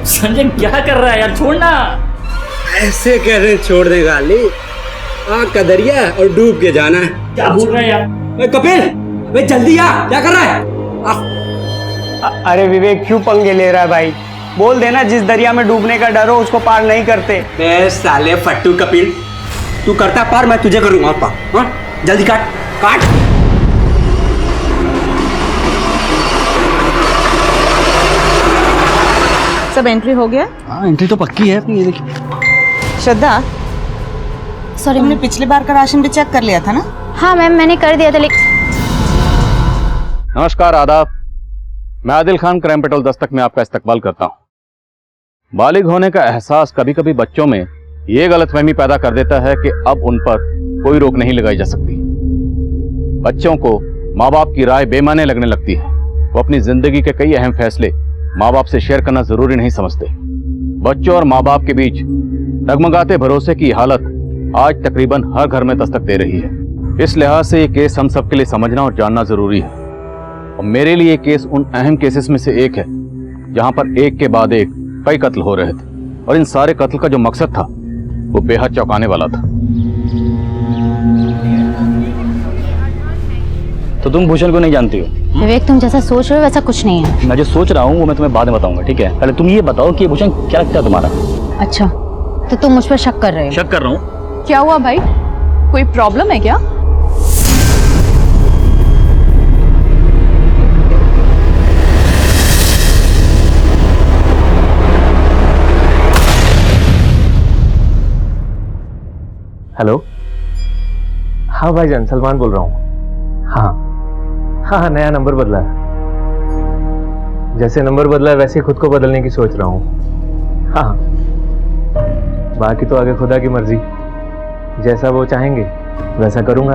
संजय क्या कर रहा है यार, छोड़ना। ऐसे कैसे छोड़ देगा अली? आग का दरिया और डूब के जाना है। क्या बोल रहा है यार? कपिल, वे जल्दी आ, क्या कर रहा है? अरे विवेक क्यों पंगे ले रहा है भाई? बोल देना जिस दरिया में डूबने का डर हो उसको पार नहीं करते। बे साले फट्टू कपिल, तू करता पार, मैं तुझे करूंगा पार। हाँ जल्दी काट काट। सब एंट्री हो गया? हाँ एंट्री तो पक्की है अपनी, ये देखिए। श्रद्धा, सॉरी तुमने पिछली बार का राशन भी चेक कर लिया था ना? हाँ मैम, मैंने कर दिया था लेकिन। नमस्कार, आदाब। मैं आदिल खान क्राइम पेट्रोल दस्तक में आपका इस्तकबाल करता हूँ। बालिग होने का एहसास कभी कभी बच्चों में ये गलतफहमी पैदा कर देता है कि अब उन पर कोई रोक नहीं लगाई जा सकती। बच्चों को माँ बाप की राय बेमाने लगने लगती है। वो अपनी जिंदगी के कई अहम फैसले माँ बाप से शेयर करना जरूरी नहीं समझते। बच्चों और माँ बाप के बीच डगमगाते भरोसे की हालत आज तकरीबन हर घर में दस्तक दे रही है। इस लिहाज से ये केस हम सब के लिए समझना और जानना जरूरी है। और मेरे लिए ये केस उन अहम केसेस में से एक है जहां पर एक के बाद एक कई कत्ल हो रहे थे और इन सारे कत्ल का जो मकसद था वो बेहद चौंकाने वाला था। तो तुम भूषण को नहीं जानती हो? विवेक, तुम जैसा सोच रहे हो वैसा कुछ नहीं है। मैं जो सोच रहा हूँ वो मैं तुम्हें बाद में बताऊंगा, ठीक है? पहले तुम ये बताओ कि ये भूषण क्या लगता है तुम्हारा? अच्छा, तो तुम मुझ पर शक कर रहे हो? शक कर रहा हूँ। क्या हुआ भाई, कोई प्रॉब्लम है क्या? हेलो, हाँ भाईजान, सलमान बोल रहा हूँ। हाँ हाँ, नया नंबर बदला है। जैसे नंबर बदला है वैसे खुद को बदलने की सोच रहा हूँ। हाँ, बाकी तो आगे खुदा की मर्जी, जैसा वो चाहेंगे वैसा करूँगा।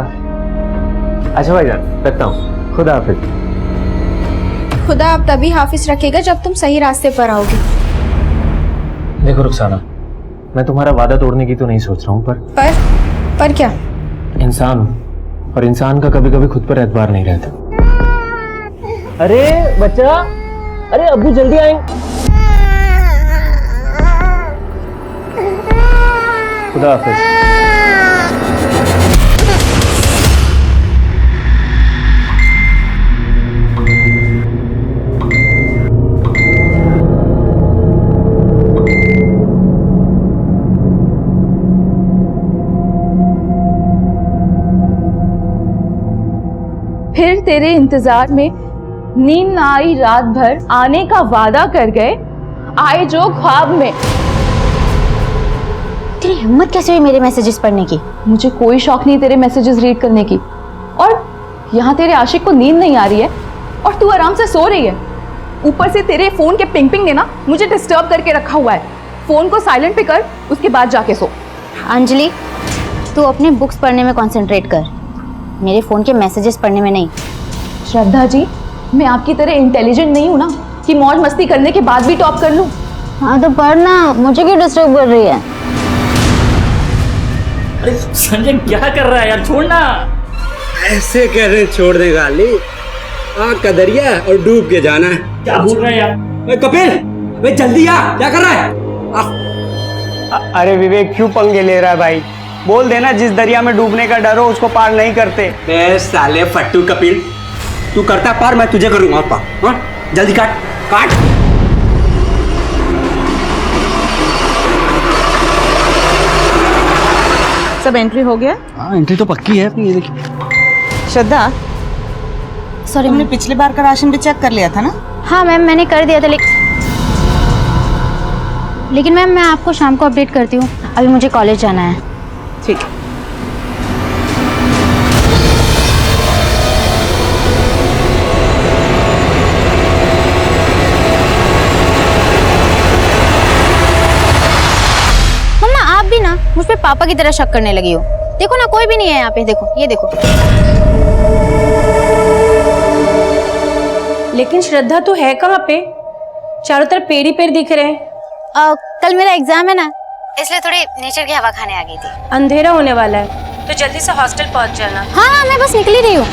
अच्छा भाईजान, रखता हूँ, खुदा हाफिज। खुदा आप तभी हाफिज रखेगा जब तुम सही रास्ते पर आओगे। देखो रुखसाना, मैं तुम्हारा वादा तोड़ने की तो नहीं सोच रहा हूँ, पर क्या? इंसान हूँ और इंसान का कभी कभी खुद पर एतबार नहीं रहता। अरे बच्चा, अरे अब्बू जल्दी आए। खुदा हाफिज। फिर तेरे इंतजार में नींद ना आई रात भर, आने का वादा कर गए, आए जो ख्वाब में। तेरी हिम्मत कैसे हुई मेरे मैसेजेस पढ़ने की? मुझे कोई शौक नहीं तेरे मैसेजेस रीड करने की, और यहाँ तेरे आशिक को नींद नहीं आ रही है और तू आराम से सो रही है। ऊपर से तेरे फोन के पिंग पिंग ने ना मुझे डिस्टर्ब करके रखा हुआ है। फोन को साइलेंट पे कर, उसके बाद जाके सो। अंजलि, तू अपने बुक्स पढ़ने में कंसंट्रेट कर, मेरे फोन के मैसेजेस पढ़ने में नहीं। श्रद्धा जी, मैं आपकी तरह इंटेलिजेंट नहीं हूँ ना कि मौज मस्ती करने के बाद भी टॉप कर लूँ। हाँ तो पढ़ना, मुझे क्यों डिस्टर्ब कर रही है? अरे संजय क्या कर रहा है यार, छोड़ना। ऐसे कैसे छोड़ देगा अली? आग का दरिया और डूब के जाना है। क्या बोल रहा है यार? कपिल, वे जल्दी आ, क्या कर रहा है? अरे विवेक क्यों पंगे ले रहा है भाई? बोल देना जिस दरिया में डूबने का डर हो उसको पार नहीं करते। बे साले फट्टू कपिल, तू करता पार, मैं तुझे करूंगा पार। हाँ जल्दी काट काट। सब एंट्री हो गया? हाँ एंट्री तो पक्की है अपनी, ये देखिए। श्रद्धा, सॉरी तुमने मैम। पिछली बार का राशन भी चेक कर लिया था ना? हाँ मैम, मैंने कर दिया था लेकिन मैम मैं आपको शाम को अपडेट करती हूँ, अभी मुझे कॉलेज जाना है। ठीक है। मम्मा, आप भी ना मुझ पे पापा की तरह शक करने लगी हो। देखो ना, कोई भी नहीं है यहाँ पे। देखो, ये देखो। लेकिन श्रद्धा तो है कहाँ पे? चारों तरफ पेड़ ही पेड़ दिख रहे हैं। कल मेरा एग्जाम है ना, इसलिए थोड़ी नेचर की हवा खाने आ गई थी। अंधेरा होने वाला है तो जल्दी से हॉस्टल पहुंच जाना। हाँ हाँ, मैं बस निकल ही रही हूँ।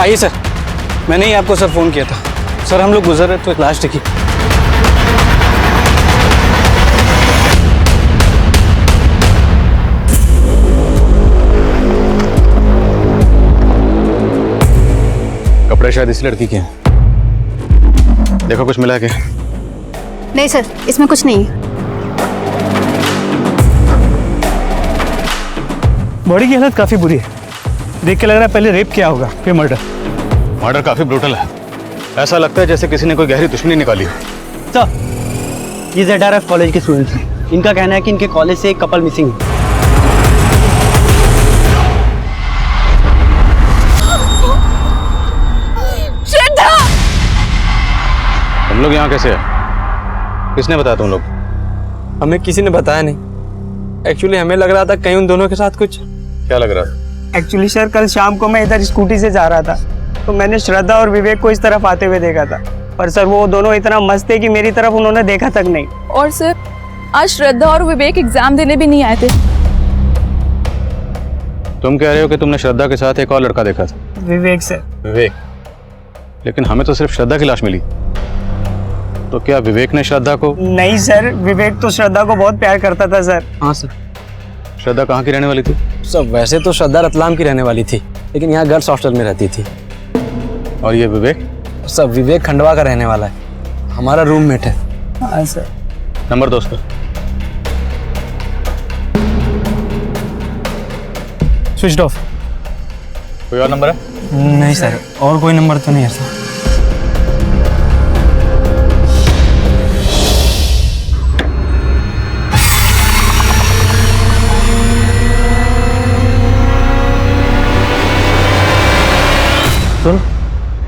आइए सर, मैंने ही आपको सर फ़ोन किया था। सर हम लोग गुजर रहे तो एक लाश दिखी। कपड़े शायद इस लड़की के हैं। देखो कुछ मिला क्या? नहीं सर, इसमें कुछ नहीं है। बॉडी की हालत काफ़ी बुरी है। देख के लग रहा है पहले रेप किया होगा, फिर मर्डर। मर्डर काफी ब्रूटल है। ऐसा लगता है जैसे किसी ने कोई गहरी दुश्मनी निकाली हो। सर ये ZRF कॉलेज के स्टूडेंट्स हैं। इनका कहना है कि इनके कॉलेज से एक कपल मिसिंग है। श्रद्धा! तुम लोग यहाँ कैसे है? किसने बताया तुम लोग? हमें किसी ने बताया नहीं। एक्चुअली हमें लग रहा था कहीं उन दोनों के साथ कुछ। क्या लग रहा था? एक्चुअली सर कल शाम को मैं इधर स्कूटी से जा रहा था तो मैंने श्रद्धा और विवेक को इस तरफ आते हुए देखा था, पर सर वो दोनों इतना मस्त थे कि मेरी तरफ उन्होंने देखा तक नहीं। और सर आज श्रद्धा और विवेक एग्जाम देने भी नहीं आए थे। तुम कह रहे हो कि तुमने श्रद्धा के साथ एक और लड़का देखा था? विवेक सर। विवेक? लेकिन हमें तो सिर्फ श्रद्धा की लाश मिली। तो क्या विवेक ने श्रद्धा को? नहीं सर, विवेक तो श्रद्धा को बहुत प्यार करता था सर। हाँ सर। श्रद्धा कहाँ की रहने वाली थी? सर वैसे तो श्रद्धा रतलाम की रहने वाली थी, लेकिन यहाँ गर्ल्स हॉस्टल में रहती थी। और ये विवेक? सर विवेक खंडवा का रहने वाला है, हमारा रूममेट है। हाँ सर। नंबर दो उसका। Switch off. कोई और नंबर है? नहीं सर, और कोई नंबर तो नहीं है सर। सुन,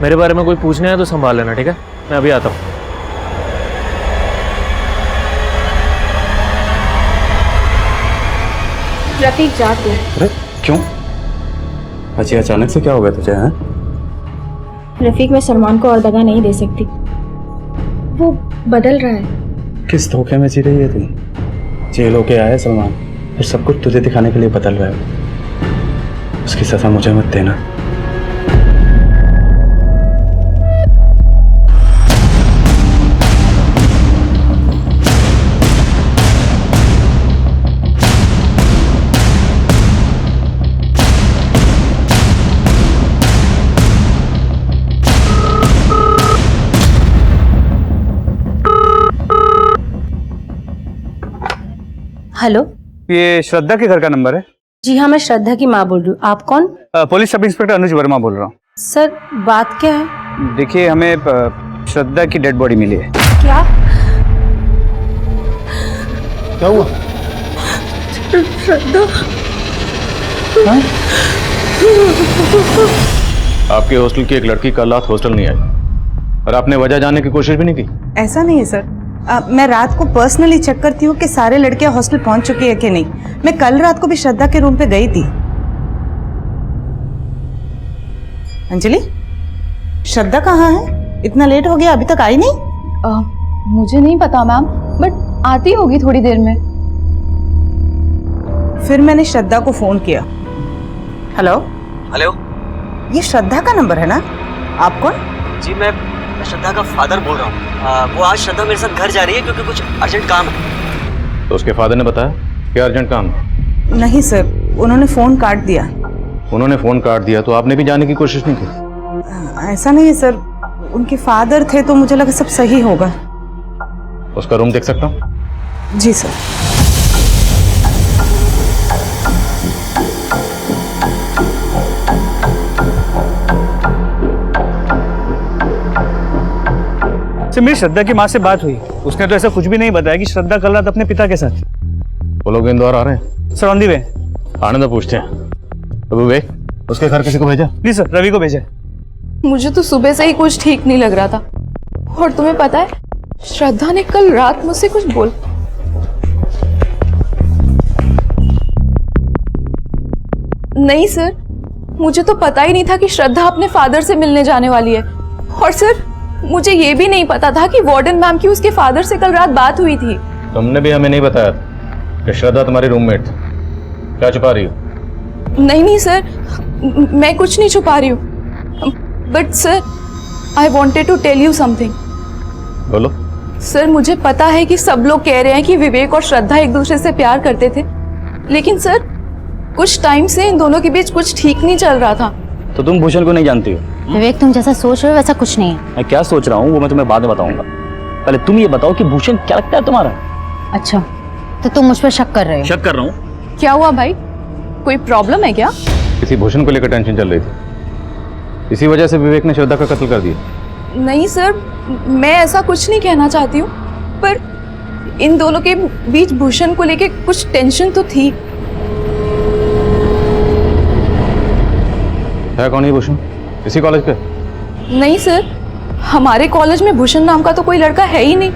मेरे बारे में कोई पूछना है तो संभाल लेना, ठीक है? मैं अभी आता हूँ। रफीक जा तू। अरे क्यों? अच्छी अचानक से क्या हो गया तुझे? हैं? रफीक मैं सलमान को और दगा नहीं दे सकती, वो बदल रहा है। किस धोखे में जी रही है तुम? जेल होके आया सलमान, फिर सब कुछ तुझे दिखाने के लिए बदल रहा है। उसकी सजा मुझे मत देना। हेलो, ये श्रद्धा के घर का नंबर है? जी हाँ, मैं श्रद्धा की माँ बोल रही हूँ। आप कौन? पुलिस सब इंस्पेक्टर अनुज वर्मा बोल रहा हूँ। सर बात क्या है? देखिए हमें श्रद्धा की डेड बॉडी मिली है। क्या? क्या हुआ? श्रद्धा? आपके हॉस्टल की एक लड़की कल रात हॉस्टल नहीं आई और आपने वजह जानने की कोशिश भी नहीं की? ऐसा नहीं है सर, मैं रात को पर्सनली चेक करती हूँ कि सारे लड़कियां हॉस्टल पहुंच चुकी है कि नहीं। मैं कल रात को भी श्रद्धा के रूम पे गई थी। अंजलि, श्रद्धा कहाँ है? इतना लेट हो गया, अभी तक आई नहीं? मुझे नहीं पता मैम, बट आती होगी थोड़ी देर में। फिर मैंने श्रद्धा को फोन किया। हेलो हेलो, ये श्रद्धा का नंबर है ना? आप कौन? जी मैं श्रद्धा का फादर बोल रहा हूँ। वो आज श्रद्धा मेरे साथ घर जा रही है क्योंकि कुछ अर्जेंट काम है। तो उसके फादर ने बताया क्या अर्जेंट काम है? नहीं सर, उन्होंने फोन काट दिया। उन्होंने फोन काट दिया तो आपने भी जाने की कोशिश नहीं की? ऐसा नहीं है सर, उनके फादर थे तो मुझे लगा सब सही होगा। उसका रूम देख सकता हूँ? जी सर। सर मेरी श्रद्धा की माँ से बात हुई, उसने तो ऐसा कुछ भी नहीं बताया कि श्रद्धा कल रात अपने पिता के साथ। वो लोग इंदौर आ रहे हैं? सर ऑन दी वे। आने दो, पूछते हैं। तो विवेक, उसके घर किसी को भेजा? जी सर, रवि को भेजा। मुझे तो सुबह से ही कुछ ठीक नहीं लग रहा था। और तुम्हें पता है, श्रद्धा ने कल रात मुझसे कुछ बोल। नहीं सर, मुझे तो पता ही नहीं था कि श्रद्धा अपने फादर से मिलने जाने वाली है। और सर मुझे ये भी नहीं पता था कि वार्डन मैम की उसके फादर से कल रात बात हुई थी। तुमने भी हमें नहीं बताया कि श्रद्धा तुम्हारी रूममेट थी। क्या छुपा रही हो? नहीं नहीं सर, मैं कुछ नहीं छुपा रही हूँ। But sir I wanted to tell you something. बोलो। सर मुझे पता है कि सब लोग कह रहे हैं कि विवेक और श्रद्धा एक दूसरे से प्यार करते थे, लेकिन सर कुछ टाइम से इन दोनों के बीच कुछ ठीक नहीं चल रहा था। तो तुम भूषण को नहीं जानती हो? विवेक तुम जैसा सोच रहे हो वैसा कुछ नहीं है। मैं क्या सोच रहा हूँ वो मैं तुम्हें बाद में बताऊंगा। पहले तुम ये बताओ कि भूषण क्या लगता है तुम्हारा? अच्छा, तो तुम मुझ पर शक कर रहे हो? शक कर रहा हूँ। क्या हुआ भाई, कोई प्रॉब्लम है क्या? किसी भूषण को लेकर टेंशन चल रही थी, इसी वजह से विवेक ने श्रद्धा का कत्ल कर दिया। नहीं सर, मैं ऐसा कुछ नहीं कहना चाहती हूँ, पर इन दोनों के बीच भूषण को लेके कुछ टेंशन तो थी। है कौन ये भूषण? इसी कॉलेज के? नहीं सर, हमारे कॉलेज में भूषण नाम का तो कोई लड़का है ही नहीं।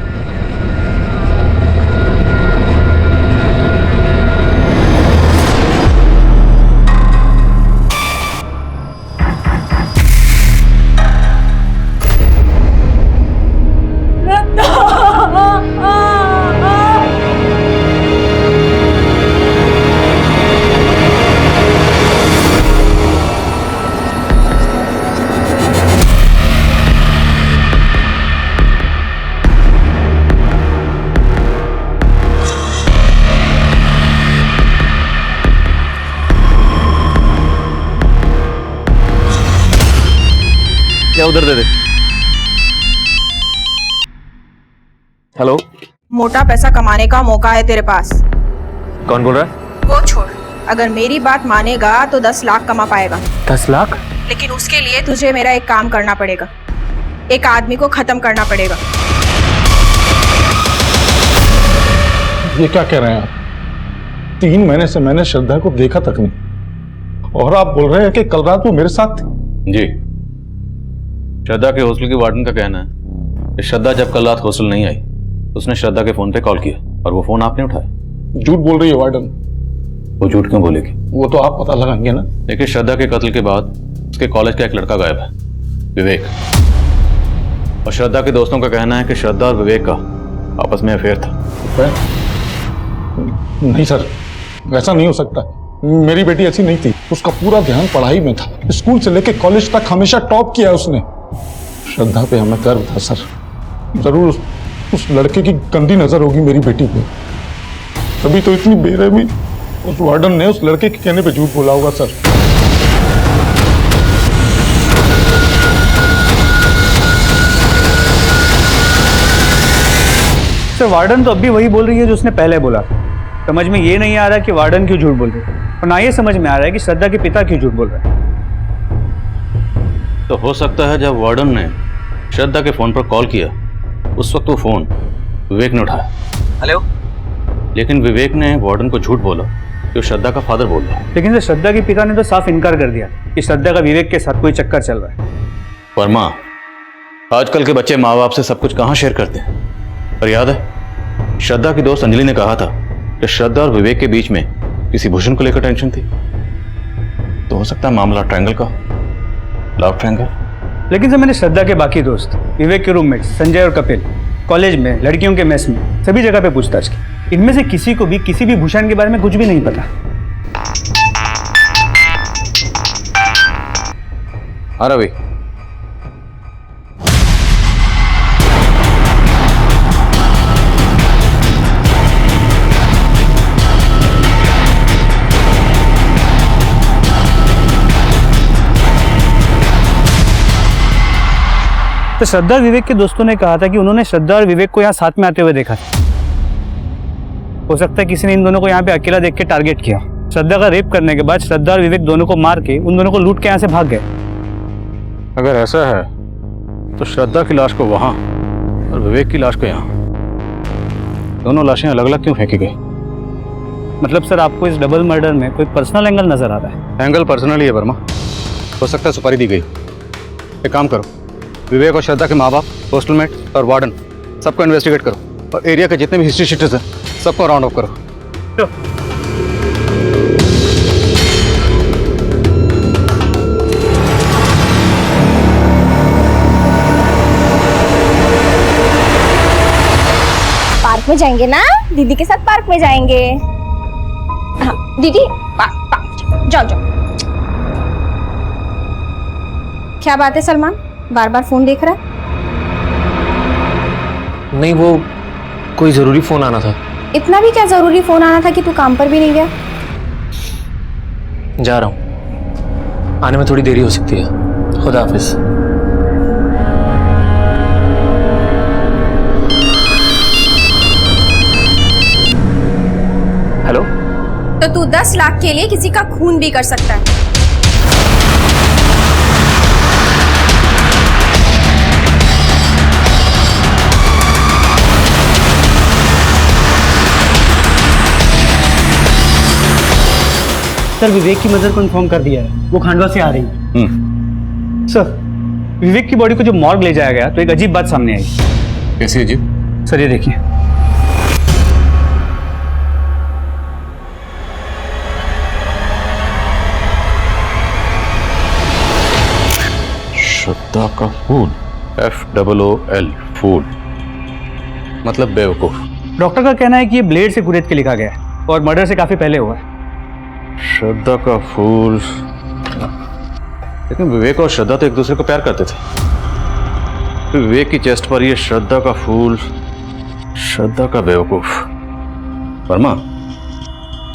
क्या उधर दे दे। हेलो, मोटा पैसा कमाने का मौका है तेरे पास। कौन बोल रहा है? वो छोड़, अगर मेरी बात मानेगा तो 10 लाख कमा पाएगा। 10 लाख? लेकिन उसके लिए तुझे मेरा एक काम करना पड़ेगा, एक आदमी को खत्म करना पड़ेगा। ये क्या कह रहे हैं आप? 3 महीने से मैंने श्रद्धा को देखा तक नहीं, और आप बोल रहे हैं कि कल रात वो मेरे साथ थी? जी, श्रद्धा के हॉस्टल की वार्डन का कहना है कि श्रद्धा जब कल रात हॉस्टल नहीं आई, उसने श्रद्धा के फोन पे कॉल किया और वो फोन आपने उठाया। झूठ बोल रही है वार्डन। वो झूठ क्यों बोलेगी? वो तो आप पता लगाएंगे ना। देखिए, श्रद्धा के कत्ल के बाद उसके कॉलेज का एक लड़का गायब है, विवेक, और श्रद्धा के दोस्तों का कहना है कि श्रद्धा और विवेक का आपस में अफेयर था। नहीं सर, ऐसा नहीं हो सकता। मेरी बेटी ऐसी नहीं थी, उसका पूरा ध्यान पढ़ाई में था। स्कूल से लेकर कॉलेज तक हमेशा टॉप किया उसने। श्रद्धा पे हमें गर्व था सर। जरूर उस लड़के की गंदी नजर होगी मेरी बेटी पे, तभी तो इतनी बेरहमी उस वार्डन ने उस लड़के के कहने पे झूठ बोला होगा सर। सर वार्डन तो अब भी वही बोल रही है जो उसने पहले बोला। समझ में ये नहीं आ रहा कि वार्डन क्यों झूठ बोल रही है, और ना ये समझ में आ रहा है कि श्रद्धा के पिता क्यों झूठ बोल रहे हैं। तो हो सकता है जब वार्डन ने श्रद्धा के फोन पर कॉल किया, उस वक्त वो फोन विवेक ने उठाया। हेलो। लेकिन विवेक ने वार्डन को झूठ बोला कि वो श्रद्धा का फादर बोल रहा है। लेकिन सर श्रद्धा के पिता ने तो साफ इनकार कर दिया कि श्रद्धा का विवेक के साथ कोई चक्कर चल रहा है। वर्मा, आजकल के बच्चे माँ बाप से सब कुछ कहाँ शेयर करते हैं? और याद है, श्रद्धा की दोस्त अंजलि ने कहा था कि श्रद्धा और विवेक के बीच में किसी भूषण को लेकर टेंशन थी। तो हो सकता है मामला ट्रायंगल का, लव ट्रायंगल। लेकिन सर मैंने श्रद्धा के बाकी दोस्त, विवेक के रूममेट्स संजय और कपिल, कॉलेज में, लड़कियों के मेस में, सभी जगह पे पूछताछ की। इनमें से किसी को भी किसी भी भूषण के बारे में कुछ भी नहीं पता। हाँ रवि, तो श्रद्धा विवेक के दोस्तों ने कहा था कि उन्होंने श्रद्धा और विवेक को यहाँ साथ में आते हुए देखा था। हो सकता है किसी ने इन दोनों को यहाँ पे अकेला देख के टारगेट किया। श्रद्धा का रेप करने के बाद श्रद्धा और विवेक दोनों को मार के उन दोनों को लूट के यहाँ से भाग गए। अगर ऐसा है तो श्रद्धा की लाश को वहां और विवेक की लाश को यहाँ, दोनों लाशें अलग अलग क्यों फेंकी गई? मतलब सर आपको इस डबल मर्डर में कोई पर्सनल एंगल नजर आ रहा है? एंगल पर्सनल ही है वर्मा। हो सकता है सुपारी दी गई। एक काम करो, विवेक और श्रद्धा के माँ बाप, हॉस्टलमेट और वार्डन सबको इन्वेस्टिगेट करो, और एरिया के जितने भी हिस्ट्री शीटर्स हैं सबको राउंड ऑफ करो। पार्क में जाएंगे ना, दीदी के साथ पार्क में जाएंगे। हाँ दीदी, जाओ जाओ। क्या बात है सलमान, बार बार फोन देख रहा है? नहीं, वो कोई जरूरी फोन आना था। इतना भी क्या जरूरी फोन आना था कि तू काम पर भी नहीं गया? जा रहा हूँ, आने में थोड़ी देरी हो सकती है। खुदा हाफिज। हेलो। तो तू 10 लाख के लिए किसी का खून भी कर सकता है। सर, विवेक की मदर को इन्फॉर्म कर दिया है, वो खांडवा से आ रही है। सर, विवेक की बॉडी को जो मॉर्ग ले जाया गया तो एक अजीब बात सामने आई। कैसी अजीब? सर, ये देखिए। श्रद्धा का फूल, FOOL, फूल मतलब बेवकूफ। डॉक्टर का कहना है कि ये ब्लेड से कुरेद के लिखा गया है और मर्डर से काफी पहले हुआ है। श्रद्धा का फूल। लेकिन विवेक और श्रद्धा तो एक दूसरे को प्यार करते थे। तो विवेक की चेस्ट पर ये श्रद्धा का फूल, श्रद्धा का बेवकूफ। वर्मा,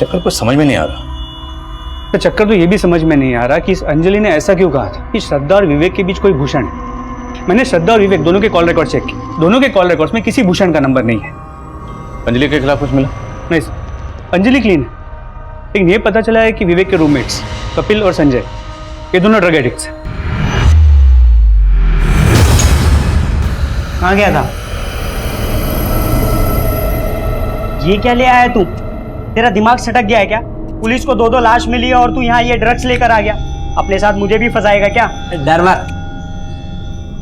चक्कर कुछ समझ में नहीं आ रहा। तो चक्कर तो ये भी समझ में नहीं आ रहा कि इस अंजलि ने ऐसा क्यों कहा था कि श्रद्धा और विवेक के बीच कोई भूषण है। मैंने श्रद्धा और विवेक दोनों के कॉल रिकॉर्ड चेक किए, दोनों के कॉल रिकॉर्ड्स में किसी भूषण का नंबर नहीं है। अंजलि के खिलाफ कुछ मिला? नहीं सर, अंजलि क्लीन है। लेकिन ये पता चला है कि विवेक के रूममेट्स कपिल और संजय, ये दोनों ड्रग एडिक्ट्स हैं। कहाँ गया था? ये क्या ले आया तू? तेरा दिमाग सटक गया है क्या? पुलिस को 2 लाश मिली है और तू यहाँ ये ड्रग्स लेकर आ गया। अपने साथ मुझे भी फंसाएगा क्या? डर मत,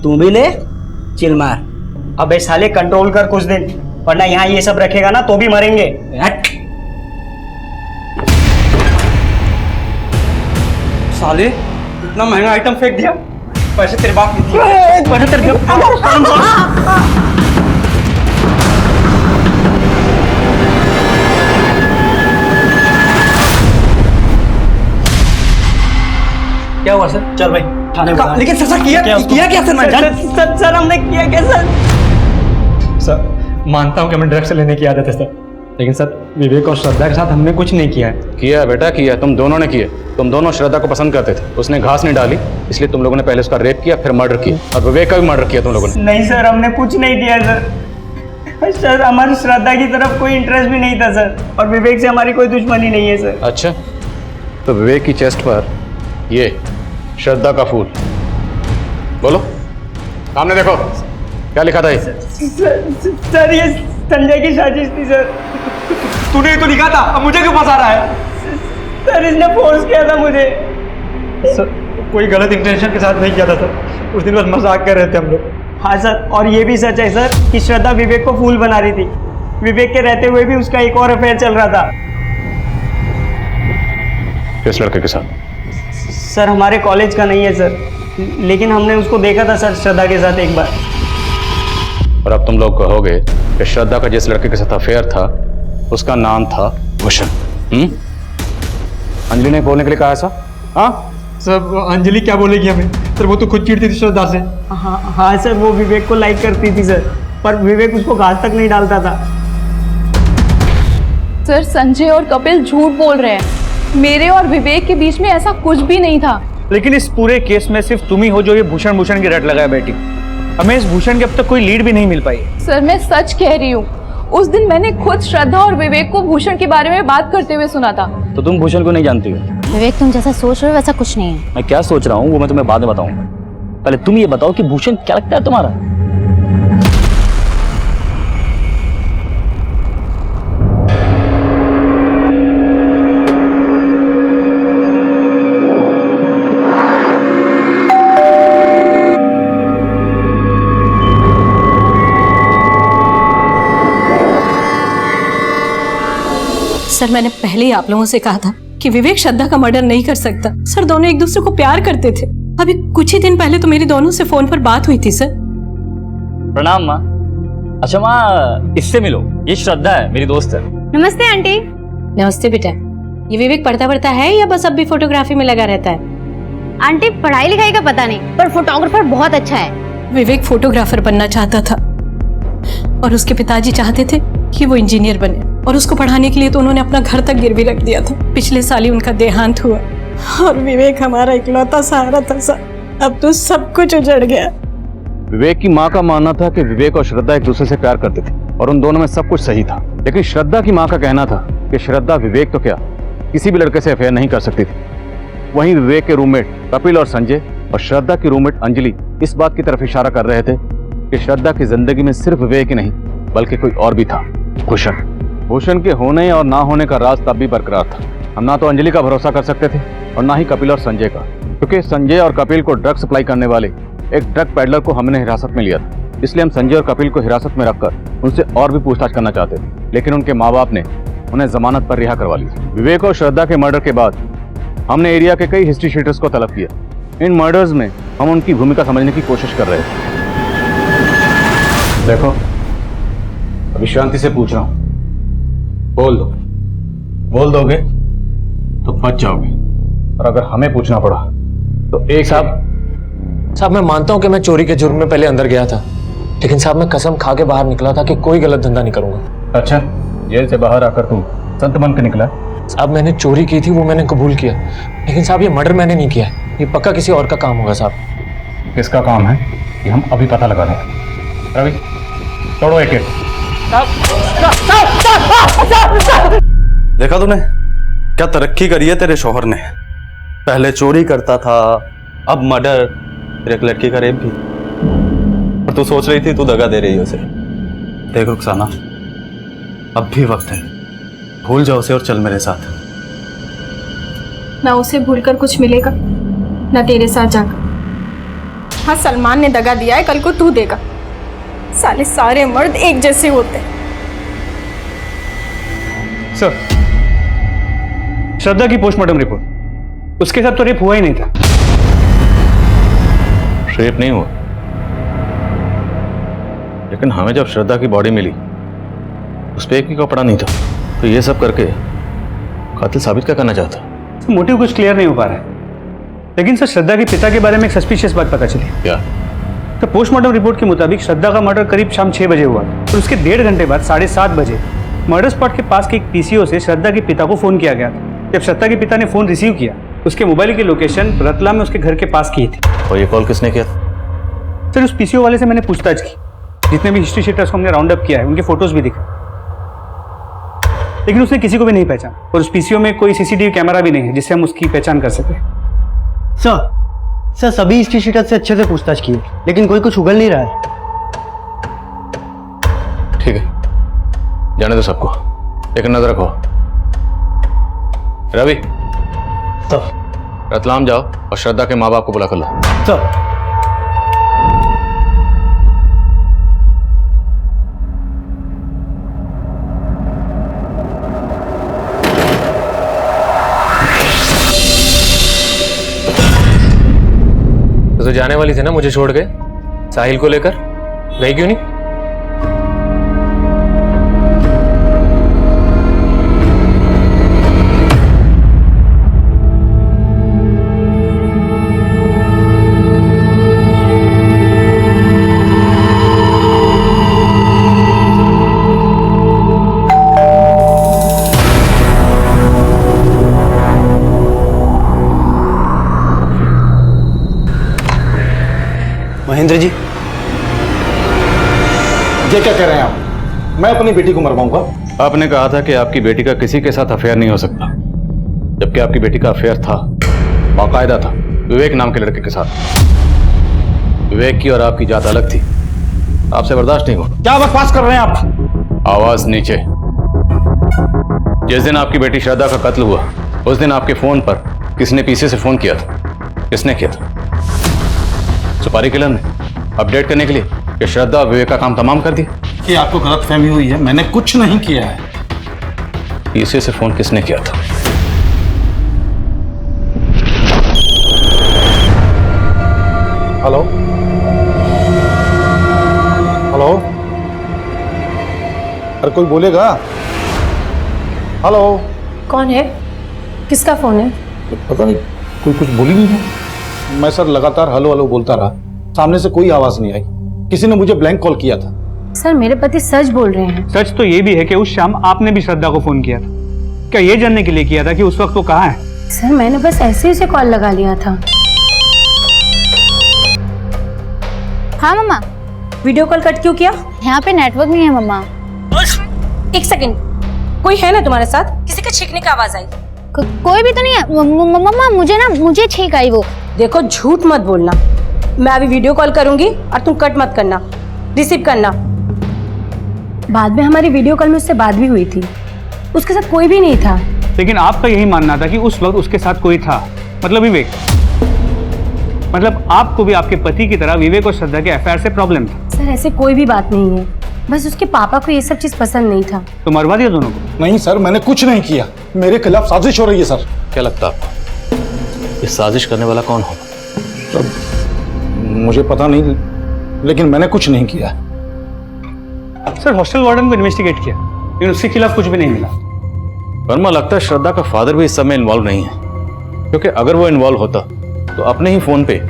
तू भी ले, चिल मार। अबे साले, कंट्रोल कर कुछ दिन, वरना यहाँ ये सब रखेगा ना तो भी मरेंगे। साले, इतना महंगा आइटम फेंक दिया। पैसे तेरे बाप ने दिए। पैसे तेरे क्या हुआ सर? चल भाई थाने बुला। लेकिन सर किया क्या सर? सर हमने किया क्या सर? सर, मानता हूँ कि हमें ड्रग्स लेने की आदत है सर, लेकिन सर विवेक और श्रद्धा के साथ हमने कुछ नहीं किया है। किया बेटा, किया। तुम दोनों ने किया। तुम दोनों श्रद्धा को पसंद करते थे, उसने घास नहीं डाली, इसलिए तुम लोगों ने पहले उसका रेप किया, फिर मर्डर किया, और विवेक का भी मर्डर किया तुम लोगों ने। नहीं सर, हमने कुछ नहीं किया सर। सर, हमारी श्रद्धा की तरफ कोई इंटरेस्ट भी नहीं था सर, और विवेक से हमारी कोई दुश्मनी नहीं है सर। अच्छा, तो विवेक की चेस्ट पर ये श्रद्धा का फूल, बोलो सामने देखो क्या लिखा था ये? सर ये संजय की साजिश थी सर। तूने तो लिखा था, अब मुझे क्यों फंसा रहा है? सर इसने फोर्स किया था मुझे। सर, कोई गलत इंटेंशन के साथ नहीं किया था सर, उस दिन बस मजाक कर रहे थे हम लोग। हाँ सर, और ये भी सच है सर कि श्रद्धा विवेक को फूल बना रही थी। विवेक के रहते हुए भी उसका एक और अफेयर चल रहा था। किस लड़के के साथ? सर हमारे कॉलेज का नहीं है सर, लेकिन हमने उसको देखा था सर श्रद्धा के साथ एक बार। और अब तुम लोग कहोगे कि श्रद्धा का जिस लड़के के साथ अफेयर था उसका नाम था भूषण। अंजलि ने बोलने के लिए कहा ऐसा? हाँ सर, अंजलि क्या बोलेगी हमें? सर वो तो खुद चिढ़ती थी श्रद्धा से। हाँ सर, वो विवेक को लाइक करती थी सर, पर विवेक उसको घास तक नहीं डालता था। सर, संजय और कपिल झूठ बोल रहे हैं। मेरे और विवेक के बीच में ऐसा कुछ भी नहीं था। लेकिन इस पूरे केस में सिर्फ तुम ही हो जो ये भूषण की रट लगाए बैठी। हमें इस भूषण की अब तक कोई लीड भी नहीं मिल पाई। सर, मैं सच कह रही हूँ, उस दिन मैंने खुद श्रद्धा और विवेक को भूषण के बारे में बात करते हुए सुना था। तो तुम भूषण को नहीं जानती हो? विवेक, तुम जैसा सोच रहे हो वैसा कुछ नहीं है। मैं क्या सोच रहा हूँ वो मैं तुम्हें बाद में बताऊंगा। पहले तुम ये बताओ कि भूषण क्या लगता है तुम्हारा? सर, मैंने पहले ही आप लोगों से कहा था कि विवेक श्रद्धा का मर्डर नहीं कर सकता। सर, दोनों एक दूसरे को प्यार करते थे। अभी कुछ ही दिन पहले तो मेरी दोनों से फोन पर बात हुई थी सर। प्रणाम माँ। अच्छा माँ, इससे मिलो, ये श्रद्धा है, मेरी दोस्त है। नमस्ते आंटी। नमस्ते बेटा। ये विवेक पढ़ता है या बस अब भी फोटोग्राफी में लगा रहता है? आंटी पढ़ाई लिखाई का पता नहीं, पर फोटोग्राफर बहुत अच्छा है। विवेक फोटोग्राफर बनना चाहता था और उसके पिताजी चाहते थे कि वो इंजीनियर बने, और उसको पढ़ाने के लिए तो उन्होंने अपना घर तक गिरवी रख दिया था। पिछले साल ही उनका देहांत हुआ और विवेक हमारा इकलौता सहारा था सर। अब तो सब कुछ उजड़ गया। विवेक की माँ का मानना था कि विवेक और श्रद्धा एक दूसरे से प्यार करते थे और उन दोनों में सब कुछ सही था, लेकिन श्रद्धा की माँ का कहना था कि श्रद्धा विवेक तो क्या किसी भी लड़के से अफेयर नहीं कर सकती थी। वहीं विवेक के रूममेट कपिल और संजय और श्रद्धा की रूममेट अंजलि इस बात की तरफ इशारा कर रहे थे कि श्रद्धा की जिंदगी में सिर्फ विवेक ही नहीं बल्कि कोई और भी था, भूषण। भूषण के होने और ना होने का राज तब भी बरकरार था। हम ना तो अंजलि का भरोसा कर सकते थे और ना ही कपिल और संजय का, क्योंकि संजय और कपिल को ड्रग सप्लाई करने वाले एक ड्रग पैडलर को हमने हिरासत में लिया था। इसलिए हम संजय और कपिल को हिरासत में रखकर उनसे और भी पूछताछ करना चाहते थे, लेकिन उनके माँ बाप ने उन्हें जमानत पर रिहा करवा लिया। विवेक और श्रद्धा के मर्डर के बाद हमने एरिया के कई हिस्ट्री शीटर्स को तलब किया। इन मर्डर्स में हम उनकी भूमिका समझने की कोशिश कर रहे थे। देखो, अभी शांति से पूछ रहा हूं, बोल दोगे तो बच जाओगे, और अगर हमें पूछना पड़ा तो एक साहब मैं मानता हूं कि मैं चोरी के जुर्म में पहले अंदर गया था, लेकिन साहब मैं कसम खा के बाहर निकला था कि कोई गलत धंधा नहीं करूंगा। अच्छा, जेल से बाहर आकर तुम संत बन के निकला? साहब मैंने चोरी की थी, वो मैंने कबूल किया, लेकिन साहब ये मर्डर मैंने नहीं किया, ये पक्का किसी और का काम होगा साहब। किसका काम है ये हम अभी पता लगा रहे हैं। रवि, तोड़ो एक एक। देखा तूने क्या तरक्की करी है तेरे शौहर ने। पहले चोरी करता था, अब मर्डर, फिर एक लड़की का रेप भी। और तू सोच रही थी तू दगा दे रही है उसे। देख रुखसाना, अब भी वक्त है, भूल जाओ उसे और चल मेरे साथ। ना उसे भूलकर कुछ मिलेगा, ना तेरे साथ जाकर। हाँ, सलमान ने दगा दिया है, कल को तू देगा। साले सारे मर्द एक जैसे होते हैं। सर, श्रद्धा की पोस्टमार्टम रिपोर्ट, उसके साथ तो रेप हुआ ही नहीं था। रेप नहीं हुआ, लेकिन हमें जब श्रद्धा की बॉडी मिली उस पर एक भी कपड़ा नहीं था, तो ये सब करके कातिल साबित क्या करना चाहता? मोटिव कुछ क्लियर नहीं हो पा रहा है, लेकिन सर श्रद्धा के पिता के बारे में एक सस्पिशियस बात पता चली। क्या? तो पोस्टमार्टम रिपोर्ट के मुताबिक श्रद्धा का मर्डर करीब शाम 6 बजे हुआ और उसके 1.5 घंटे बाद 7:30 बजे मर्डर स्पॉट के पास के एक पीसीओ से श्रद्धा के पिता को फोन किया गया था। जब श्रद्धा के पिता ने फोन रिसीव किया, उसके मोबाइल की लोकेशन रतलाम में उसके घर के पास की थी। और ये कॉल किसने किया? सर, उस पीसीओ वाले से मैंने पूछताछ की, जितने भी हिस्ट्री शीटर्स को हमने राउंड अप किया है उनके फोटोज भी दिखे, लेकिन उसने किसी को भी नहीं पहचाना, और उस पीसीओ में कोई सीसीटीवी कैमरा भी नहीं है जिससे हम उसकी पहचान कर सके। सर सभी हिस्ट्री शीटर से अच्छे से पूछताछ की, लेकिन कोई कुछ उगल नहीं रहा है। ठीक है, जाने दो सबको, लेकिन नजर रखो। रवि, रतलाम जाओ और श्रद्धा के माँ बाप को बुला कर लो। सर, तो जाने वाली थी ना मुझे छोड़ के साहिल को लेकर, गई क्यों नहीं? महेंद्र जी, ये क्या कह रहे हैं आप? मैं अपनी बेटी को मरवाऊंगा? आपने कहा था कि आपकी बेटी का किसी के साथ अफेयर नहीं हो सकता, जबकि आपकी बेटी का अफेयर था, बाकायदा था, विवेक नाम के लड़के के साथ। विवेक की और आपकी जात अलग थी, आपसे बर्दाश्त नहीं हुआ। क्या बकवास कर रहे हैं आप? आवाज नीचे। जिस दिन आपकी बेटी श्रद्धा का कत्ल हुआ उस दिन आपके फोन पर किसने पीछे से फोन किया था? किसने किया था? सुपारी किलर ने, अपडेट करने के लिए कि श्रद्धा और विवेक का काम तमाम कर दिया। कि आपको गलतफहमी हुई है, मैंने कुछ नहीं किया है। पीछे से फोन किसने किया था? हेलो हेलो, अरे कोई बोलेगा? हेलो, कौन है? किसका फोन है? पता नहीं, कोई कुछ बोली नहीं है। मैं सर लगातार हेलो हेलो बोलता रहा, सामने से कोई आवाज नहीं आई। किसी ने मुझे ब्लैंक कॉल किया था। सर मेरे पति सच बोल रहे हैं। सच तो ये भी है कि उस शाम आपने भी श्रद्धा को फोन किया था। क्या ये जानने के लिए किया था कि उस वक्त वो कहाँ है? सर मैंने बस ऐसे ही उसे कॉल लगा लिया था। हाँ मम्मा। वीडियो कॉल कट क्यों किया? यहाँ पे नेटवर्क नहीं है मम्मा। एक सेकंड, कोई है ना तुम्हारे साथ? किसी का छींकने की आवाज आई। कोई भी तो नहीं है मम्मा। मुझे छींक आई वो। देखो झूठ मत बोलना। मैं अभी वीडियो कॉल करूंगी और तुम कट मत करना, रिसीव करना। बाद में हमारी वीडियो कॉल में उससे बात भी हुई थी, उसके साथ कोई भी नहीं था। लेकिन आपका यही मानना था कि उस वक्त उसके साथ कोई था, मतलब विवेक। मतलब आपको भी आपके पति की तरह विवेक और श्रद्धा के अफेयर से प्रॉब्लम था। सर ऐसे कोई भी बात नहीं है, बस उसके पापा को ये सब चीज पसंद नहीं था। तो मरवा दिया दोनों को? नहीं सर, मैंने कुछ नहीं किया। मेरे खिलाफ साजिश हो रही है सर। क्या लगता है आपको ये साजिश करने वाला कौन होगा? सर मुझे पता नहीं, लेकिन मैंने कुछ नहीं किया। सर हॉस्टल वार्डन को इन्वेस्टिगेट किया, लेकिन उसके खिलाफ कुछ भी नहीं मिला। वर्मा, लगता है श्रद्धा का फादर भी इस सब में इन्वॉल्व नहीं है, क्योंकि अगर वो इन्वॉल्व होता तो अपने ही फोन पे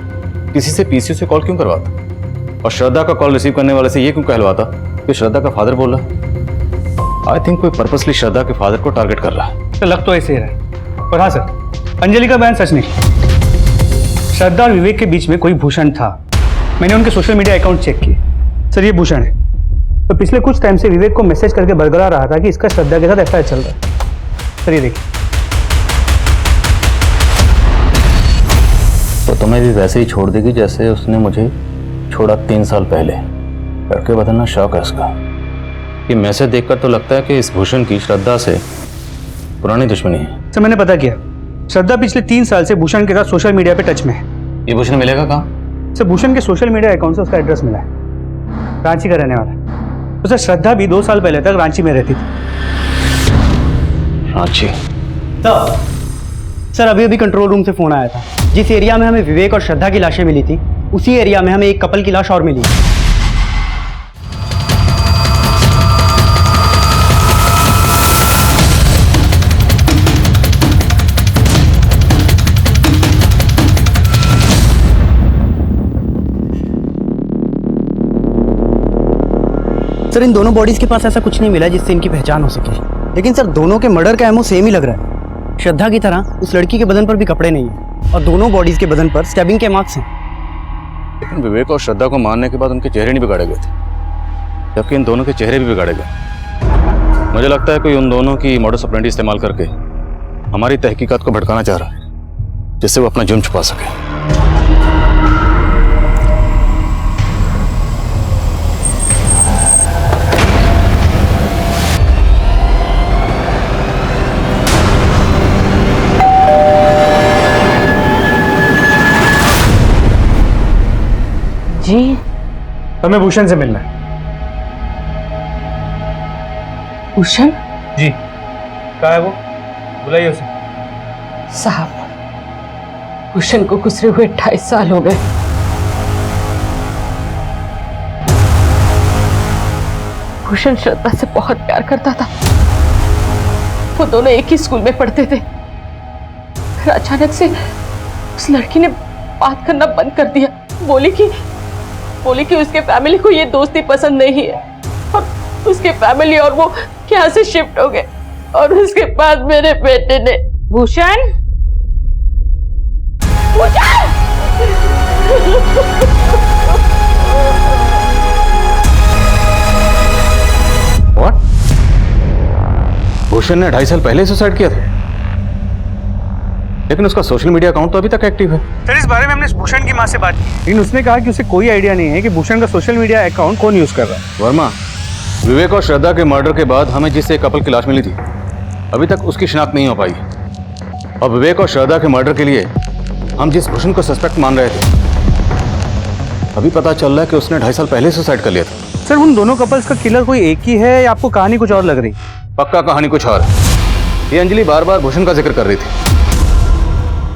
किसी से पीसीओ से कॉल क्यों करवाता, और श्रद्धा का कॉल रिसीव करने वाले से ये क्यों कहलवाता कि श्रद्धा का फादर बोल रहा? आई थिंक कोई पर्पसली श्रद्धा के फादर को टारगेट कर रहा है। तो लग तो ऐसे ही रहा है। और हाँ सर, अंजलि का बयान सच निकला। श्रद्धा और विवेक के बीच में कोई भूषण था। मैंने उनके सोशल मीडिया अकाउंट चेक किए। सर ये भूषण है, तो पिछले कुछ टाइम से विवेक को मैसेज करके बरगला रहा था कि इसका श्रद्धा के साथ अफेयर चल रहा है। सर ये देखिए। तो तुम्हें भी वैसे ही छोड़ देगी जैसे उसने मुझे छोड़ा 3 साल पहले। लड़के बदलना शौक है उसका। ये मैसेज देखकर तो लगता है कि इस भूषण की श्रद्धा से पुरानी दुश्मनी है। सर मैंने पता किया, श्रद्धा पिछले 3 साल से भूषण के साथ सोशल मीडिया पे टच में है। ये भूषण मिलेगा कहाँ? सर भूषण के सोशल मीडिया अकाउंट से उसका एड्रेस मिला है, रांची का रहने वाला है। तो सर श्रद्धा भी 2 साल पहले तक रांची में रहती थी। रांची? सर अभी कंट्रोल रूम से फोन आया था। जिस एरिया में हमें विवेक और श्रद्धा की लाशें मिली थी, उसी एरिया में हमें एक कपल की लाश और मिली। सर इन दोनों बॉडीज के पास ऐसा कुछ नहीं मिला जिससे इनकी पहचान हो सके, लेकिन सर दोनों के मर्डर का एमओ सेम ही लग रहा है। श्रद्धा की तरह उस लड़की के बदन पर भी कपड़े नहीं है और दोनों बॉडीज के बदन पर स्टैबिंग के मार्क्स हैं। लेकिन विवेक और श्रद्धा को मारने के बाद उनके चेहरे नहीं बिगाड़े गए थे, जबकि इन दोनों के चेहरे भी बिगाड़े गए। मुझे लगता है कोई उन दोनों की मॉडस ऑपरेंडी इस्तेमाल करके हमारी तहकीकात को भड़काना चाह रहा है, जिससे वो अपना जुर्म छुपा सके। जी हमें भूषण से मिलना है। भूषण? जी कहाँ है वो? बुलाइए उसे। साहब भूषण को गुजरे हुए 28 साल हो गए। भूषण श्रद्धा से बहुत प्यार करता था। वो दोनों एक ही स्कूल में पढ़ते थे। फिर अचानक से उस लड़की ने बात करना बंद कर दिया। बोली कि उसके फैमिली को ये दोस्ती पसंद नहीं है और उसके फैमिली और वो यहाँ से शिफ्ट हो गए। और उसके बाद मेरे बेटे ने भूषण What? भूषण ने 2.5 साल पहले सुसाइड किया था, लेकिन उसका सोशल मीडिया अकाउंट तो अभी तक एक्टिव है। सर इस बारे में हमने भूषण की माँ से बात की, लेकिन उसने कहा कि उसे कोई आइडिया नहीं है कि भूषण का सोशल मीडिया अकाउंट कौन यूज कर रहा है। वर्मा, विवेक और श्रद्धा के मर्डर के बाद हमें जिससे कपल की लाश मिली थी, अभी तक उसकी शिनाख्त नहीं हो पाई। और विवेक और श्रद्धा के मर्डर के लिए हम जिस भूषण को सस्पेक्ट मान रहे थे, अभी पता चल रहा है कि उसने 2.5 साल पहले सुसाइड कर लिया था। सर उन दोनों कपल्स का किलर कोई एक ही है या आपको कहानी कुछ और लग रही? पक्का कहानी कुछ और। ये अंजलि बार बार भूषण का जिक्र कर रही थी,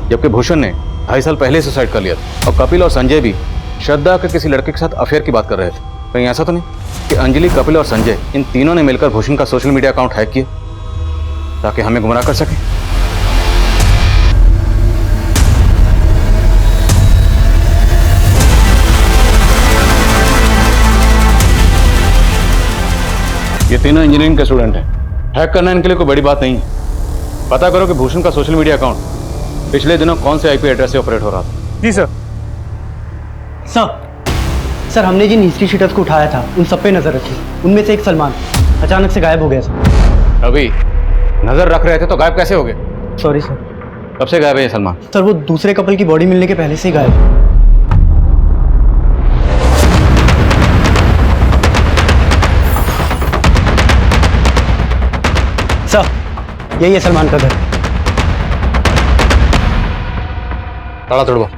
जबकि भूषण ने 2.5 साल पहले सुसाइड कर लिया था। और कपिल और संजय भी श्रद्धा के किसी लड़के के साथ अफेयर की बात कर रहे थे। कहीं ऐसा तो नहीं कि अंजलि, कपिल और संजय इन तीनों ने मिलकर भूषण का सोशल मीडिया अकाउंट हैक किया ताकि हमें गुमराह कर सके? तीनों इंजीनियरिंग के स्टूडेंट हैं। हैक करना इनके लिए कोई बड़ी बात नहीं है। पता करो कि भूषण का सोशल मीडिया अकाउंट पिछले दिनों कौन से आईपी एड्रेस से ऑपरेट हो रहा था। जी सर। सर हमने जिन हिस्ट्री शीटर्स को उठाया था उन सब पे नजर रखी। उनमें से एक सलमान अचानक से गायब हो गया सर। अभी नजर रख रहे थे तो गायब कैसे हो गए? Sorry sir. कब से गायब है ये सलमान? सर वो दूसरे कपल की बॉडी मिलने के पहले से ही गायब है। सर यही है सलमान का घर। ताला तोड़वा।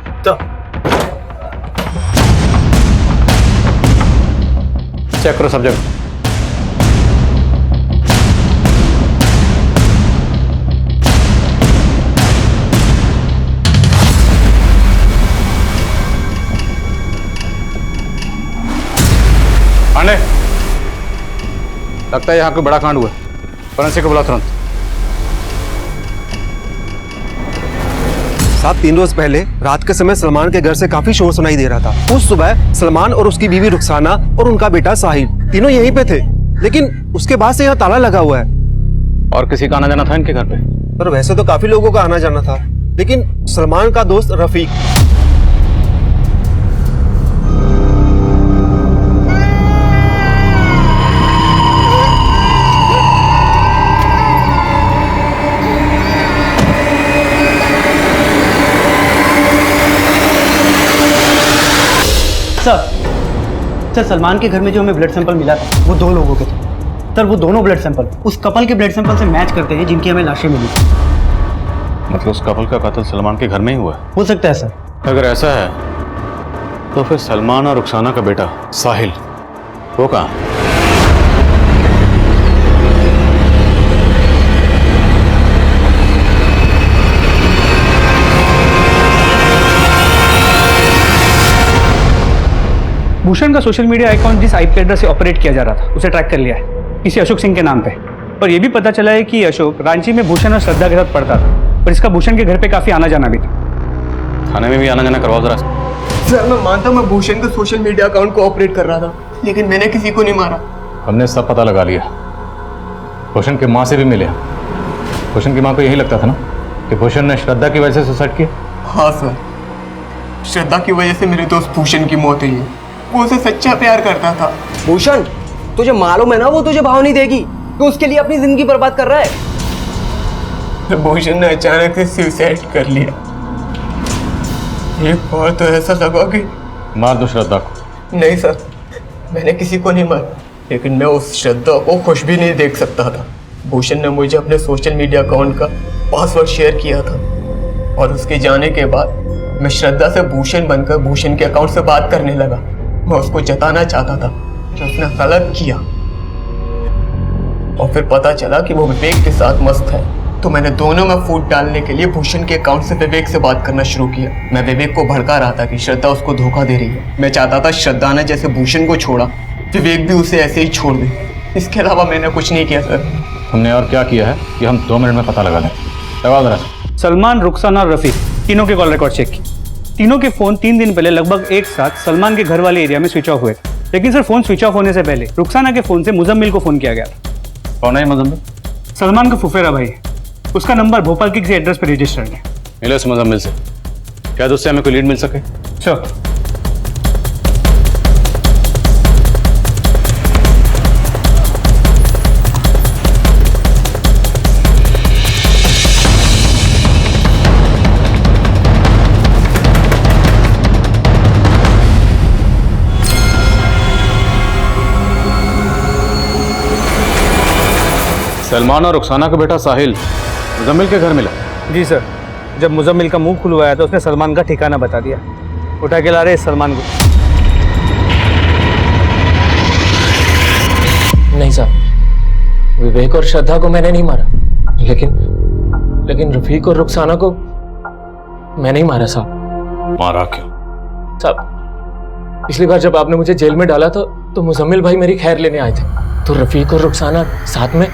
चेक करो सब जगह। पांडे, लगता है यहाँ कोई बड़ा कांड हुआ है। फोरेंसिक को बुला तुरंत। साहब 3 रोज पहले रात के समय सलमान के घर से काफी शोर सुनाई दे रहा था। उस सुबह सलमान और उसकी बीवी रुखसाना और उनका बेटा साहिल तीनों यहीं पे थे, लेकिन उसके बाद से यहाँ ताला लगा हुआ है। और किसी का आना जाना था इनके घर पे? पर वैसे तो काफी लोगों का आना जाना था, लेकिन सलमान का दोस्त रफीक। सर सलमान के घर में जो हमें ब्लड सैंपल मिला था वो 2 लोगों के थे। सर वो दोनों ब्लड सैंपल उस कपल के ब्लड सैंपल से मैच करते हैं जिनकी हमें लाशें मिली। मतलब उस कपल का कत्ल सलमान के घर में ही हुआ? हो सकता है सर। अगर ऐसा है तो फिर सलमान और रुखसाना का बेटा साहिल वो कहाँ? भूषण का सोशल मीडिया अकाउंट जिस आईपी एड्रेस से ऑपरेट किया जा रहा था उसे ट्रैक कर लिया है, किसी अशोक सिंह के नाम पे। और ये भी पता चला है कि अशोक रांची में भूषण और श्रद्धा के साथ पढ़ता था और इसका भूषण के घर पे काफी आना जाना भी था। थाने में भी आना जाना करवाओ जरा। सर मैं मानता हूँ मैं भूषण के सोशल मीडिया अकाउंट को ऑपरेट कर रहा था, लेकिन मैंने किसी को नहीं मारा। हमने सब पता लगा लिया। भूषण की माँ से भी मिले। भूषण की माँ को यही लगता था ना कि भूषण ने श्रद्धा की वजह से सुसाइड किया? हाँ सर, श्रद्धा की वजह से मेरे दोस्त भूषण की मौत हुई है। वो उसे सच्चा प्यार करता था। भूषण तुझे मालूम है ना वो तुझे भाव नहीं देगी, तो उसके लिए अपनी जिंदगी बर्बाद कर रहा है। भूषण ने अचानक से सुसाइड कर लिया। एक बार तो ऐसा लगा कि मार दो श्रद्धा को। नहीं सर, मैंने किसी को नहीं मारा, लेकिन मैं उस श्रद्धा को खुश भी नहीं देख सकता था। भूषण ने मुझे अपने सोशल मीडिया अकाउंट का पासवर्ड शेयर किया था और उसके जाने के बाद मैं श्रद्धा से भूषण बनकर भूषण के अकाउंट से बात करने लगा। मैं उसको जताना चाहता था कि उसने गलत किया, और फिर पता चला कि वो विवेक के साथ मस्त है, तो मैंने दोनों में फूट डालने के लिए भूषण के अकाउंट से विवेक से बात करना शुरू किया। मैं विवेक को भड़का रहा था कि श्रद्धा उसको धोखा दे रही है। मैं चाहता था श्रद्धा ने जैसे भूषण को छोड़ा, विवेक भी उसे ऐसे ही छोड़ दे। इसके अलावा मैंने कुछ नहीं किया सर। हमने और क्या किया है कि हम 2 मिनट में पता लगा लें। सलमान, रुखसाना और रफीक तीनों के कॉल रिकॉर्ड चेक किए। तीनों के फोन 3 दिन पहले लगभग एक साथ सलमान के घर वाले एरिया में स्विच ऑफ हुए थे, लेकिन सर फोन स्विच ऑफ होने से पहले रुखसाना के फोन से मुजम्मिल को फोन किया गया था। कौन है मुजम्मिल? सलमान का फुफेरा भाई है। उसका नंबर भोपाल के किसी एड्रेस पर रजिस्टर्ड है। मिलो इस मुजम्मिल से, क्या उससे हमें कोई लीड मिल सके? श्योर। सलमान और रुखसाना का बेटा साहिल मुजम्मिल के घर मिला? जी सर, जब मुजम्मिल का मुंह खुलवाया तो उसने सलमान का ठिकाना बता दिया। उठा के ला रहे सलमान को। नहीं साहब, विवेक और श्रद्धा को मैंने नहीं मारा, लेकिन रफीक और रुखसाना को मैंने ही मारा साहब। मारा क्यों? साहब पिछली बार जब आपने मुझे जेल में डाला था तो मुजम्मिल भाई मेरी खैर लेने आए थे, तो रफीक और रुखसाना साथ में,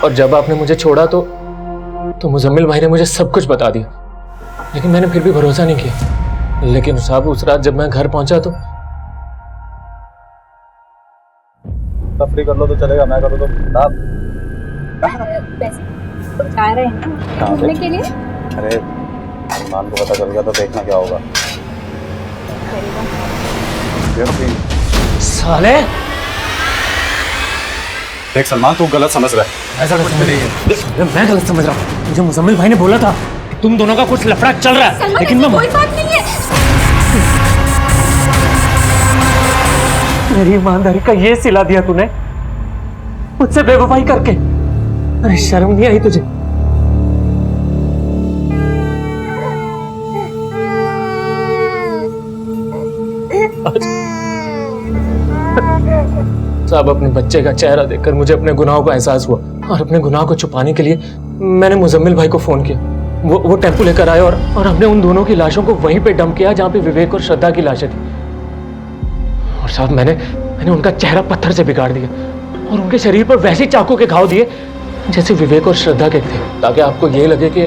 और जब आपने मुझे छोड़ा तो मुजम्मिल भाई ने मुझे सब कुछ बता दिया, लेकिन मैंने फिर भी भरोसा नहीं किया। लेकिन साहब उस रात जब मैं घर पहुंचा तो तफरी कर लो तो चलेगा, मैं करूँ तो आप जा रहे हैं ना घूमने के लिए। अरे सलमान को पता चल गया तो देखना क्या होगा। साले देख सलमान, तू गलत समझ रहा है। ऐसा कुछ नहीं है। मैं गलत समझ रहा हूँ। मुझे मुजम्मिल भाई ने बोला था कि तुम दोनों का कुछ लफड़ा चल रहा है, लेकिन मैं कोई बात नहीं है। मेरी ईमानदारी का ये सिला दिया तूने मुझसे बेवफाई करके। अरे शर्म नहीं आई तुझे? साहब, अपने बच्चे का चेहरा देखकर मुझे अपने गुनाहों का एहसास हुआ और अपने गुनाह को छुपाने के लिए मैंने मुजम्मिल भाई को फोन किया। वो टेम्पो लेकर आए और हमने उन दोनों की लाशों को वहीं पे डंप किया जहाँ पे विवेक और श्रद्धा की लाशें थी। और साहब, मैंने उनका चेहरा पत्थर से बिगाड़ दिया और उनके शरीर पर वैसे चाकू के घाव दिए जैसे विवेक और श्रद्धा के थे, ताकि आपको ये लगे कि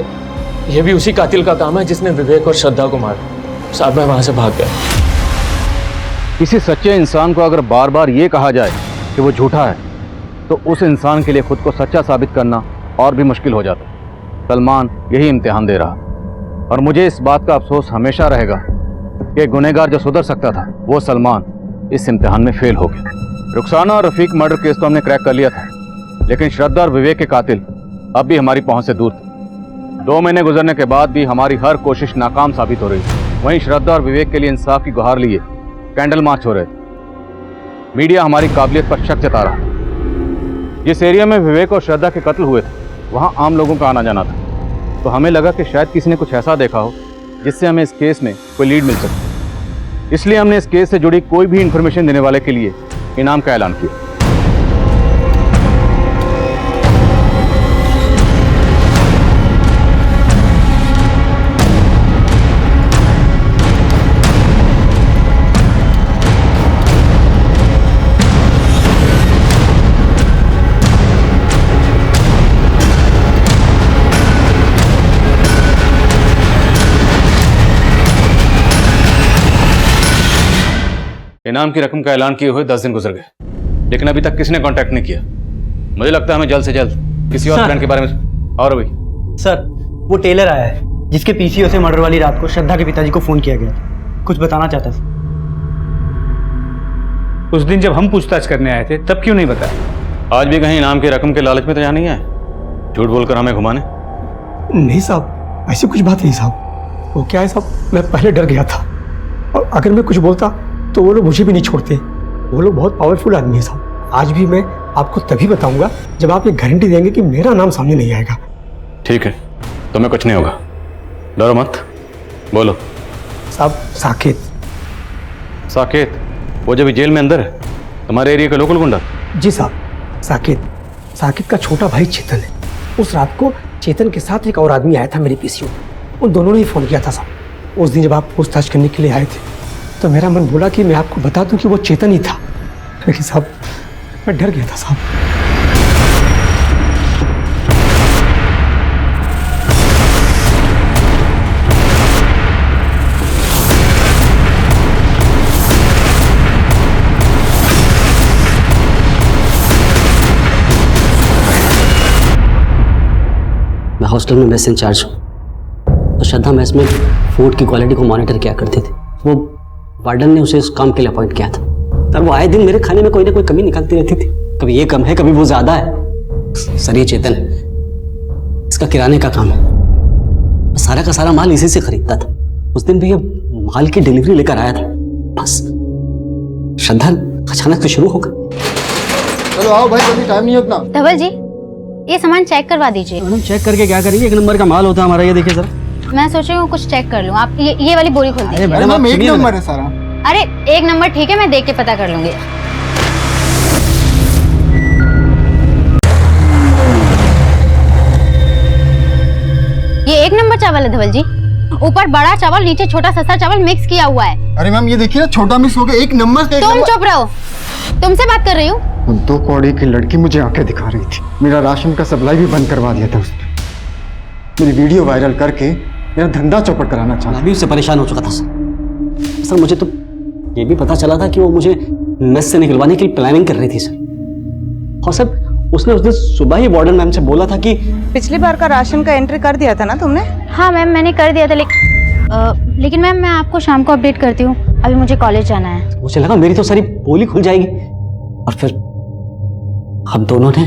ये भी उसी कातिल का काम है जिसने विवेक और श्रद्धा को मारा। साहब, मैं वहां से भाग गया। किसी सच्चे इंसान को अगर बार बार ये कहा जाए कि वो झूठा है तो उस इंसान के लिए खुद को सच्चा साबित करना और भी मुश्किल हो जाता है। सलमान यही इम्तिहान दे रहा और मुझे इस बात का अफसोस हमेशा रहेगा कि गुनहगार जो सुधर सकता था वो सलमान इस इम्तिहान में फेल हो गया। रुखसाना और रफीक मर्डर केस तो हमने क्रैक कर लिया था, लेकिन श्रद्धा और विवेक के कातिल अब भी हमारी पहुंच से दूर थे। 2 महीने गुजरने के बाद भी हमारी हर कोशिश नाकाम साबित हो रही थी। वहीं श्रद्धा और विवेक के लिए इंसाफ की गुहार लिए कैंडल मार्च हो रहे थे। मीडिया हमारी काबिलियत पर शक जता रहा। जिस एरिया में विवेक और श्रद्धा के कत्ल हुए थे वहाँ आम लोगों का आना जाना था, तो हमें लगा कि शायद किसी ने कुछ ऐसा देखा हो जिससे हमें इस केस में कोई लीड मिल सके। इसलिए हमने इस केस से जुड़ी कोई भी इंफॉर्मेशन देने वाले के लिए इनाम का ऐलान किया। इनाम की रकम का ऐलान किए हुए 10 दिन गुजर गए, लेकिन अभी तक किसी ने कांटेक्ट नहीं किया। मुझे लगता है हमें जल्द से जल्द किसी और प्लान के बारे में। और अभी सर, वो टेलर आया है जिसके पीसीओ से मर्डर वाली रात को श्रद्धा के पिताजी को फोन किया गया, कुछ बताना चाहता था। उस दिन जब हम पूछताछ करने आए थे तब क्यों नहीं बताया? आज भी कहीं इनाम की रकम के लालच में तो यहाँ नहीं आए, झूठ बोलकर हमें घुमाने? नहीं साहब, ऐसी कुछ बात नहीं साहब। वो क्या है साहब, मैं पहले डर गया था और अगर मैं कुछ बोलता तो वो लोग मुझे भी नहीं छोड़ते। वो लोग बहुत पावरफुल आदमी है साहब। आज भी मैं आपको तभी बताऊंगा जब आप ये गारंटी देंगे कि मेरा नाम सामने नहीं आएगा। ठीक है, तुम्हें कुछ नहीं होगा, डरो मत। बोलो। साहब, साकेत। साकेत? वो जब जेल में अंदर है, तुम्हारे एरिया का लोकल गुंडा? जी साहब, साकेत। साकेत का छोटा भाई चेतन है। उस रात को चेतन के साथ एक और आदमी आया था मेरे पीसीओ। उन दोनों ने ही फोन किया था साहब। उस दिन जब आप पूछताछ करने के लिए आए थे तो मेरा मन बोला कि मैं आपको बता दूं कि वो चेतन ही था, लेकिन साहब मैं डर गया था साहब। मैं हॉस्टल में मेस इंचार्ज हूँ, तो श्रद्धा मेस में फूड की क्वालिटी को मॉनिटर किया करती थी। वो वार्डन ने उसे इस काम के लिए अपॉइंट किया था और वो आए दिन मेरे खाने में कोई ना कोई कमी निकालती रहती थी। कभी ये कम है, कभी वो ज्यादा है। सर, ये चेतन है, इसका किराने का काम है। सारा का सारा माल इसी से खरीदता था। उस दिन भी ये माल की डिलीवरी लेकर आया था, बस श्रद्धा अचानक से शुरू हो गई। चलो आओ भाई, अभी टाइम नहीं है उतना। धवल जी, ये सामान चेक करवा दीजिए। मैडम, चेक करके क्या करेंगे? 1 नंबर का माल होता है हमारा। ये देखिए जरा। मैं सोच रही हूँ कुछ चेक कर लूँ। आप ये वाली बोरी खोल दीजिए। मैडम, 1 नंबर है सारा। अरे 1 नंबर ठीक है, मैं देख के पता कर लूंगी। ये 1 नंबर चावल है धवल जी। ऊपर बड़ा चावल, नीचे छोटा सस्ता चावल मिक्स किया हुआ है। अरे मैम, ये देखिए ना, छोटा मिक्स हो गया। 1 नंबर का। तुम चुप रहो, तुमसे बात कर रही हूँ। 2 कौड़ी की लड़की मुझे आंखें दिखा रही थी। मेरा राशन का सप्लाई भी बंद करवा दिया था उसने। मेरी वीडियो वायरल करके मेरा धंधा चौपट कराना चाहा। मैं भी उससे परेशान हो चुका था सर। मुझे तो ये भी पता चला था कि वो मुझे मेस से निकलवाने की प्लानिंग कर रही थी सर। और सर उसने उस दिन सुबह ही वार्डन मैम से बोला था कि पिछली बार का राशन का एंट्री कर दिया था ना तुमने? हाँ मैम मैंने कर दिया था, लेकिन मैम मैं आपको शाम को अपडेट करती हूँ, अभी मुझे कॉलेज जाना है। मुझे लगा मेरी तो सारी पोली खुल जाएगी, और फिर हम दोनों ने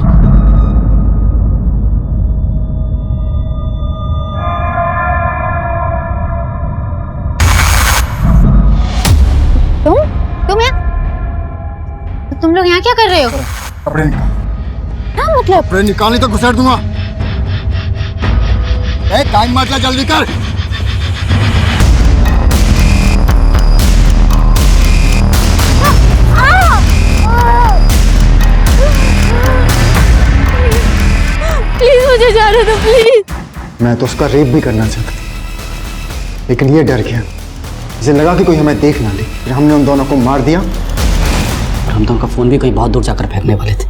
तुम लोग यहाँ क्या कर रहे हो? कपड़े क्या मतलब? कपड़े निकालने तो घुसेड़ दूंगा। टाइम मत ले, जल्दी कर। प्लीज मुझे जाने दो प्लीज। मैं तो उसका रेप भी करना चाहता था, लेकिन ये डर गया। इसे लगा कि कोई हमें देख ना ले, फिर हमने उन दोनों को मार दिया। हम तो उनका फोन भी कहीं बहुत दूर जाकर फेंकने वाले थे,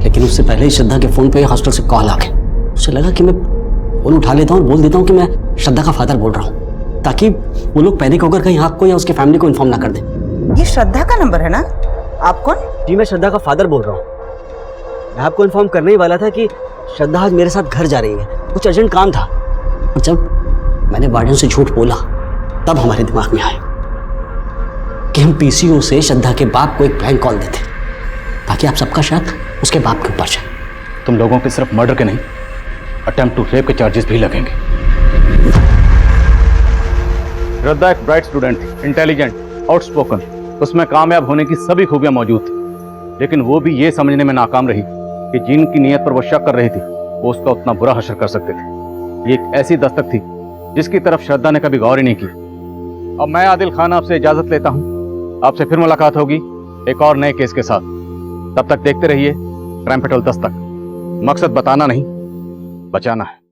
लेकिन उससे पहले ही श्रद्धा के फोन पे हॉस्टल से कॉल आ गया। उसे लगा कि मैं फोन उठा लेता हूँ, बोल देता हूँ कि मैं श्रद्धा का फादर बोल रहा हूँ, ताकि वो लोग पैनिक होकर कहीं आपको या उसके फैमिली को इन्फॉर्म ना कर दें। ये श्रद्धा का नंबर है ना? आप कौन? जी मैं श्रद्धा का फादर बोल रहा हूँ। मैं आपको इन्फॉर्म करने ही वाला था कि श्रद्धा आज मेरे साथ घर जा रही है, कुछ अर्जेंट काम था। और जब मैंने वार्डन से झूठ बोला तब हमारे दिमाग में आया कि हम पीसीओ से श्रद्धा के बाप को एक प्रैंक कॉल देते, ताकि आप सबका शक उसके बाप के ऊपर जाए। तुम लोगों पे सिर्फ मर्डर के नहीं, अटेम्प्ट टू रेप के चार्जेस भी लगेंगे। श्रद्धा एक ब्राइट स्टूडेंट थी, इंटेलिजेंट, आउटस्पोकन, उसमें कामयाब होने की सभी खूबियां मौजूद थी, लेकिन वो भी ये समझने में नाकाम रही कि जिनकी नीयत पर वो शक कर रही थी वो उसका उतना बुरा हश्र कर सकते थे। ये एक ऐसी दस्तक थी जिसकी तरफ श्रद्धा ने कभी गौर ही नहीं की। अब मैं आदिल खान आपसे इजाजत लेता हूँ, आपसे फिर मुलाकात होगी एक और नए केस के साथ। तब तक देखते रहिए क्राइम पेट्रोल दस्तक। मकसद बताना नहीं, बचाना है।